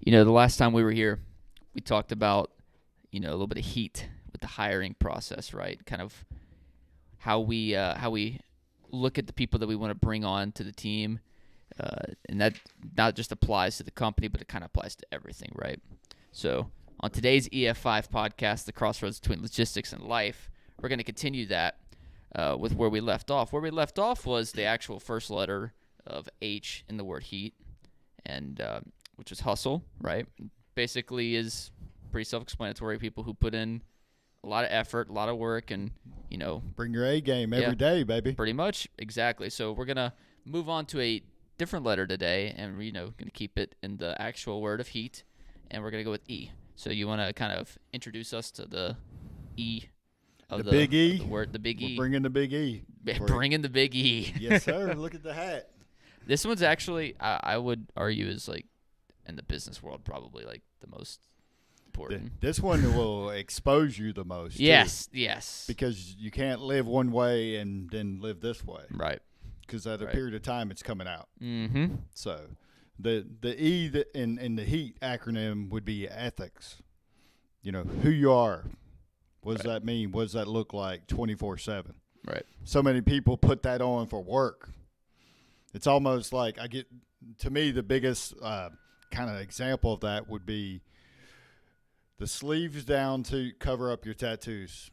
The last time we were here, we talked about, a little bit of heat with the hiring process, right? Kind of how we look at the people that we want to bring on to the team, and that not just applies to the company, but it kind of applies to everything, right? So on today's EF5 podcast, the crossroads between logistics and life, we're going to continue that with where we left off. Where we left off was the actual first letter of H in the word heat, and which is hustle, right? Basically is pretty self-explanatory. People who put in a lot of effort, a lot of work, and, bring your A game every day, baby. Pretty much, exactly. So we're going to move on to a different letter today, and we're, going to keep it in the actual word of heat, and we're going to go with E. So you want to kind of introduce us to the E of the big E? Of the word, the big E. We're bringing the big E. Bringing the big E. Yes, sir. Look at the hat. This one's actually, I would argue, is like in the business world probably like the most important. This one will expose you the most. Yes, too, yes. because you can't live one way and then live this way. Right. Because at a period of time, it's coming out. Mm-hmm. So the E in the HEAT acronym would be ethics. Who you are. What does that mean? What does that look like 24/7? Right. So many people put that on for work. It's almost like to me, the biggest kind of example of that would be the sleeves down to cover up your tattoos.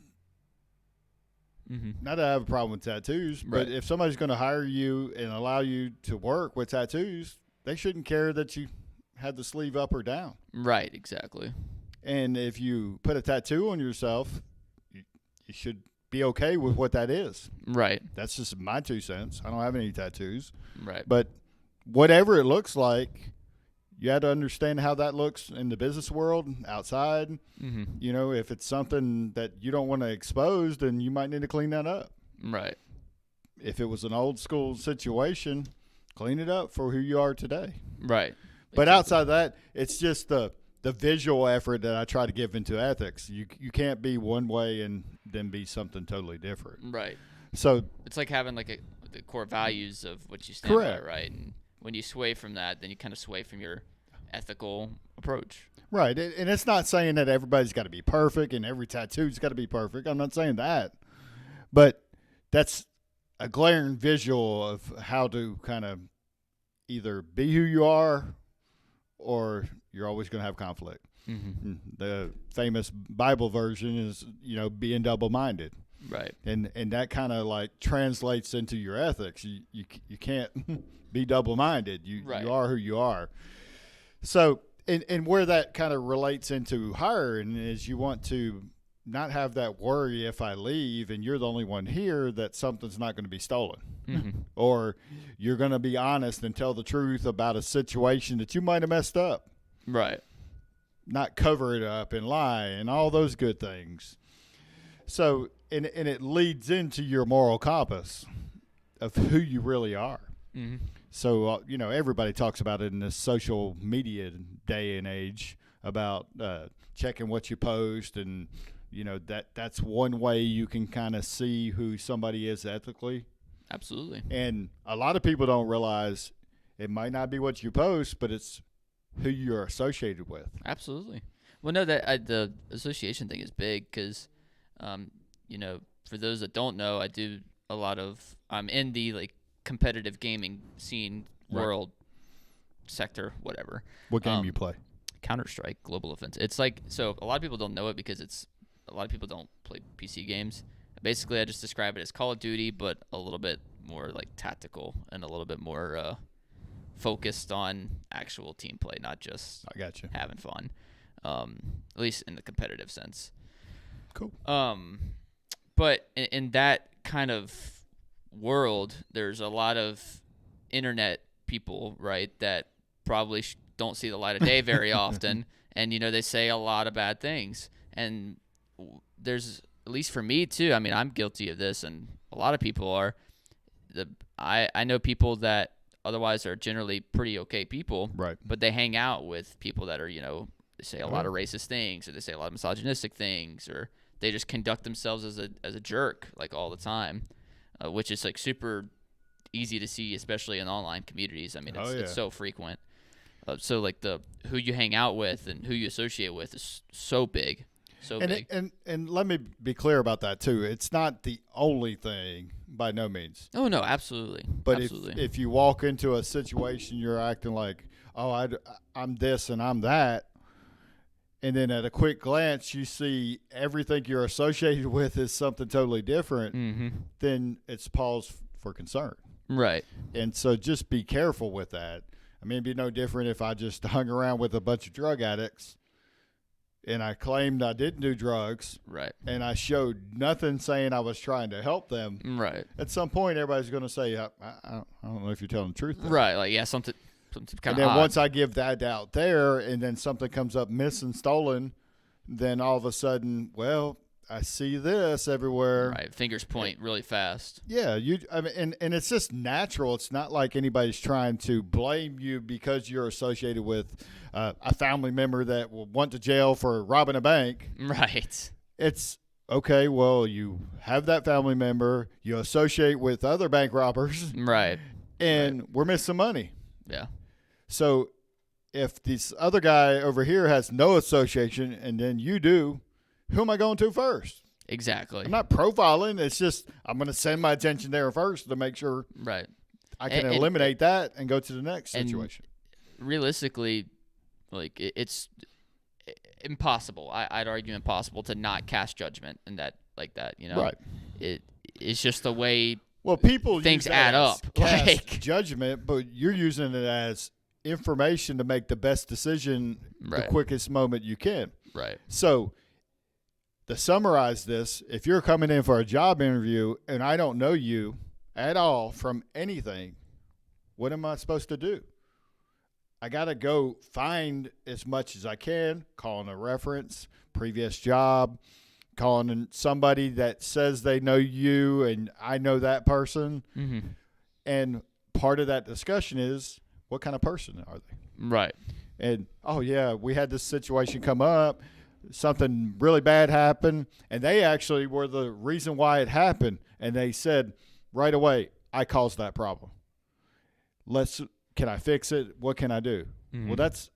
Mm-hmm. Not that I have a problem with tattoos, but if somebody's going to hire you and allow you to work with tattoos, they shouldn't care that you have the sleeve up or down. Right, exactly. And if you put a tattoo on yourself, you should be okay with what that is. Right. That's just my 2 cents. I don't have any tattoos. Right. But whatever it looks like, you have to understand how that looks in the business world, outside. Mm-hmm. If it's something that you don't want to expose, then you might need to clean that up. Right. If it was an old school situation, clean it up for who you are today. Right. But outside of that, it's just the visual effort that I try to give into ethics. You can't be one way and then be something totally different. Right. So it's like having like the core values of what you stand by, right? And when you sway from that, then you kind of sway from your ethical approach. Right. And it's not saying that everybody's got to be perfect and every tattoo's got to be perfect. I'm not saying that. But that's a glaring visual of how to kind of either be who you are or you're always going to have conflict. Mm-hmm. The famous Bible version is, being double-minded. Right. And that kind of like translates into your ethics. You can't be double-minded. You are who you are. So, and where that kind of relates into hiring is you want to not have that worry if I leave and you're the only one here that something's not going to be stolen. Mm-hmm. Or you're going to be honest and tell the truth about a situation that you might have messed up. Right. Not cover it up and lie and all those good things. So, and it leads into your moral compass of who you really are. Mm-hmm. So, everybody talks about it in this social media day and age about checking what you post. And, that's one way you can kind of see who somebody is ethically. Absolutely. And a lot of people don't realize it might not be what you post, but it's who you're associated with. Absolutely. Well, no, that the association thing is big because, for those that don't know, I do a lot of I'm in the competitive gaming scene, world, sector, whatever. What game you play? Counter-Strike Global Offensive. It's so a lot of people don't know it because a lot of people don't play PC games. Basically, I just describe it as Call of Duty, but a little bit more tactical and a little bit more focused on actual team play, not just I got you. having fun, at least in the competitive sense. Cool. But in that kind of world, there's a lot of internet people, right, that probably don't see the light of day very often, and they say a lot of bad things. And there's, at least for me too, I mean, I'm guilty of this, and a lot of people are. I know people that otherwise are generally pretty okay people, right? But they hang out with people that are, they say a lot of racist things, or they say a lot of misogynistic things, or they just conduct themselves as a jerk all the time, which is super easy to see, especially in online communities. I mean, it's so frequent. So like the who you hang out with and who you associate with is so big, so big. And let me be clear about that too. It's not the only thing by no means. Oh no, absolutely, But absolutely. if you walk into a situation, you're acting like, oh, I'm this and I'm that, and then at a quick glance you see everything you're associated with is something totally different, then it's pause for concern. Right. And so just be careful with that. I mean, it'd be no different if I just hung around with a bunch of drug addicts and I claimed I didn't do drugs. Right. And I showed nothing saying I was trying to help them. Right. At some point, everybody's going to say, I don't know if you're telling the truth. Right. Like, yeah, something kind of And then odd. once I give that out there and then something comes up missing, stolen, then all of a sudden, well, I see this everywhere. Right. Fingers point really fast. Yeah, and it's just natural. It's not like anybody's trying to blame you because you're associated with a family member that went to jail for robbing a bank. Right. It's okay. Well, you have that family member. You associate with other bank robbers. Right. And we're missing money. Yeah. So if this other guy over here has no association and then you do, who am I going to first? Exactly. I'm not profiling. It's just I'm going to send my attention there first to make sure I can eliminate that and go to the next situation. Realistically, like it's impossible. I'd argue impossible to not cast judgment and that like that. You know, right? It's just the way. Well, people things use add up. Cast like judgment, but you're using it as information to make the best decision the quickest moment you can. Right. So to summarize this, if you're coming in for a job interview and I don't know you at all from anything, what am I supposed to do? I got to go find as much as I can, calling a reference, previous job, calling somebody that says they know you and I know that person. Mm-hmm. And part of that discussion is, what kind of person are they? Right. And, oh, yeah, we had this situation come up. Something really bad happened, and they actually were the reason why it happened. And they said right away, I caused that problem. Can I fix it? What can I do? Mm-hmm. Well, that's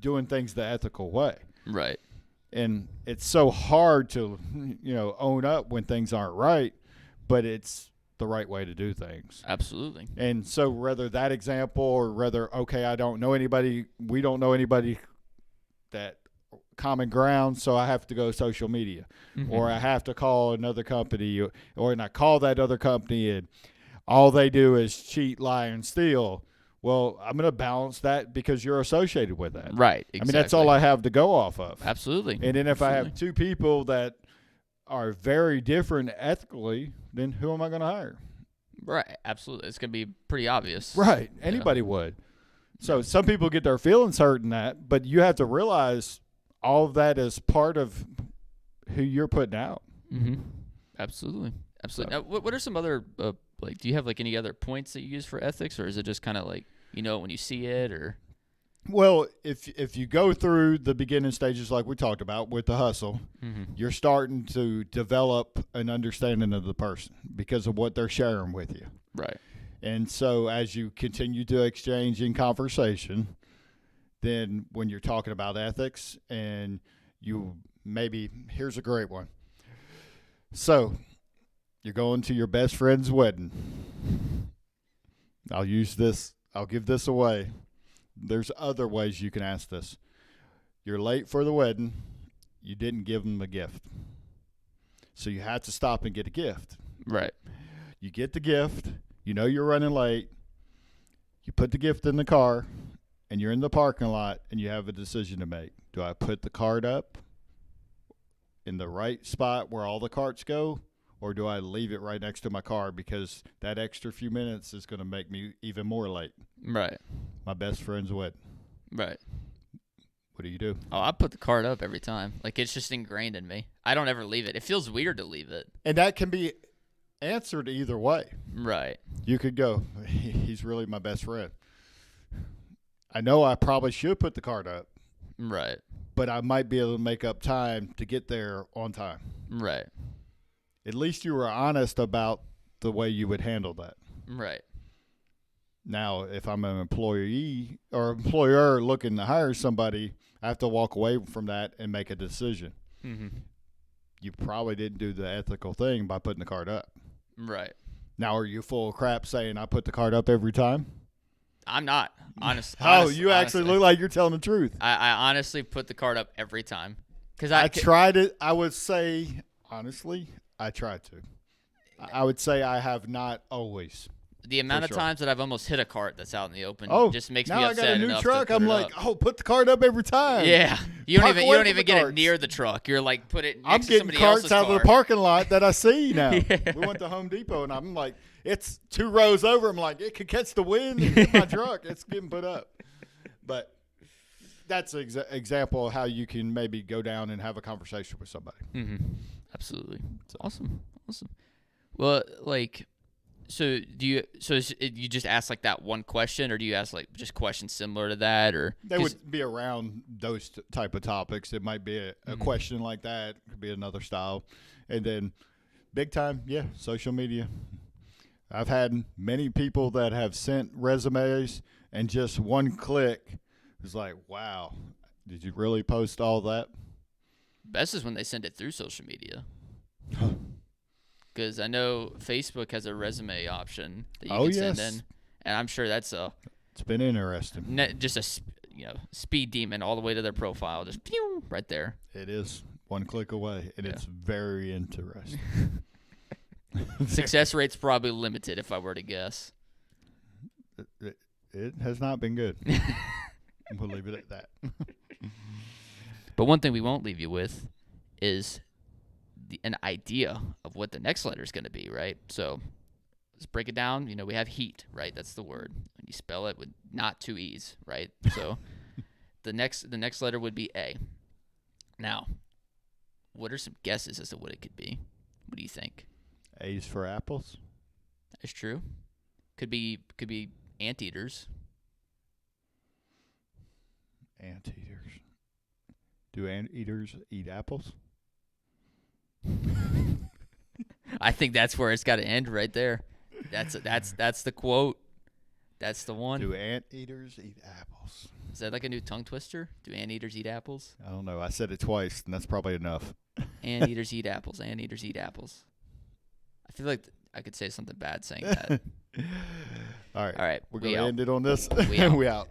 doing things the ethical way. Right. And it's so hard to, own up when things aren't right, but it's the right way to do things. Absolutely. And so whether that example or whether, okay, I don't know anybody, we don't know anybody that common ground, so I have to go social media, or I have to call another company, and I call that other company and all they do is cheat, lie, and steal. Well, I'm going to balance that because you're associated with that. Right. Exactly. I mean, that's all I have to go off of. Absolutely. And then if I have two people that are very different ethically, then who am I going to hire? Right. Absolutely. It's going to be pretty obvious. Right. Anybody would. So some people get their feelings hurt in that, but you have to realize all of that is part of who you're putting out. Mm-hmm. Absolutely. Absolutely. So, now, what are some other, do you have any other points that you use for ethics, or is it just kind of when you see it, or? Well, if you go through the beginning stages like we talked about with the hustle, you're starting to develop an understanding of the person because of what they're sharing with you. Right. And so as you continue to exchange in conversation, then when you're talking about ethics and here's a great one. So you're going to your best friend's wedding. I'll give this away. There's other ways you can ask this. You're late for the wedding. You didn't give them a gift. So you have to stop and get a gift. Right. You get the gift. You know you're running late. You put the gift in the car, and you're in the parking lot, and you have a decision to make. Do I put the cart up in the right spot where all the carts go, or do I leave it right next to my car because that extra few minutes is going to make me even more late? Right. My best friend's wedding. Right. What do you do? Oh, I put the cart up every time. It's just ingrained in me. I don't ever leave it. It feels weird to leave it. And that can be answered either way. Right. You could go, he's really my best friend. I know I probably should put the cart up. Right. But I might be able to make up time to get there on time. Right. At least you were honest about the way you would handle that. Right. Now, if I'm an employee or employer looking to hire somebody, I have to walk away from that and make a decision. Mm-hmm. You probably didn't do the ethical thing by putting the card up. Right. Now, are you full of crap saying I put the card up every time? I'm not. Honestly. You actually look like you're telling the truth. I honestly put the card up every time. Because I tried it. I would say, honestly, I tried to. I would say I have not always. The amount of times that I've almost hit a cart that's out in the open just makes me now upset. I got a new truck. I'm like, up. put the card up every time. Yeah, you don't even get it near the truck. You're like, put it next to somebody else's car. I'm getting carts out of the parking lot that I see now. Yeah. We went to Home Depot, and I'm like, it's 2 rows over. I'm like, it could catch the wind and hit my truck. It's getting put up. But that's an example of how you can maybe go down and have a conversation with somebody. Mm-hmm. Absolutely. It's awesome. Well, like, so you just ask like that one question, or do you ask like just questions similar to that, or they would be around those type of topics? It might be a question like that. It could be another style, and then big time, social media. I've had many people that have sent resumes, and just one click is like, wow, did you really post all that? Best is when they send it through social media. Because I know Facebook has a resume option that you can send in, and I'm sure that's it's been interesting. Just a speed demon all the way to their profile, just pew, right there. It is one click away, and it's very interesting. Success rate's probably limited, if I were to guess. It has not been good. We'll leave it at that. But one thing we won't leave you with is an idea of what the next letter is going to be, right? So let's break it down. We have heat, right? That's the word. And you spell it with not 2 E's, right? So the next letter would be A. Now, what are some guesses as to what it could be? What do you think? A's for apples. That's true. Could be anteaters. Anteaters. Do anteaters eat apples? I think that's where it's got to end right there. That's the quote. That's the one. Do anteaters eat apples? Is that like a new tongue twister? Do anteaters eat apples? I don't know. I said it twice, and that's probably enough. Anteaters eat apples. Anteaters eat apples. I feel like I could say something bad saying that. All right. All right. We're going to end it on this. We out. We out.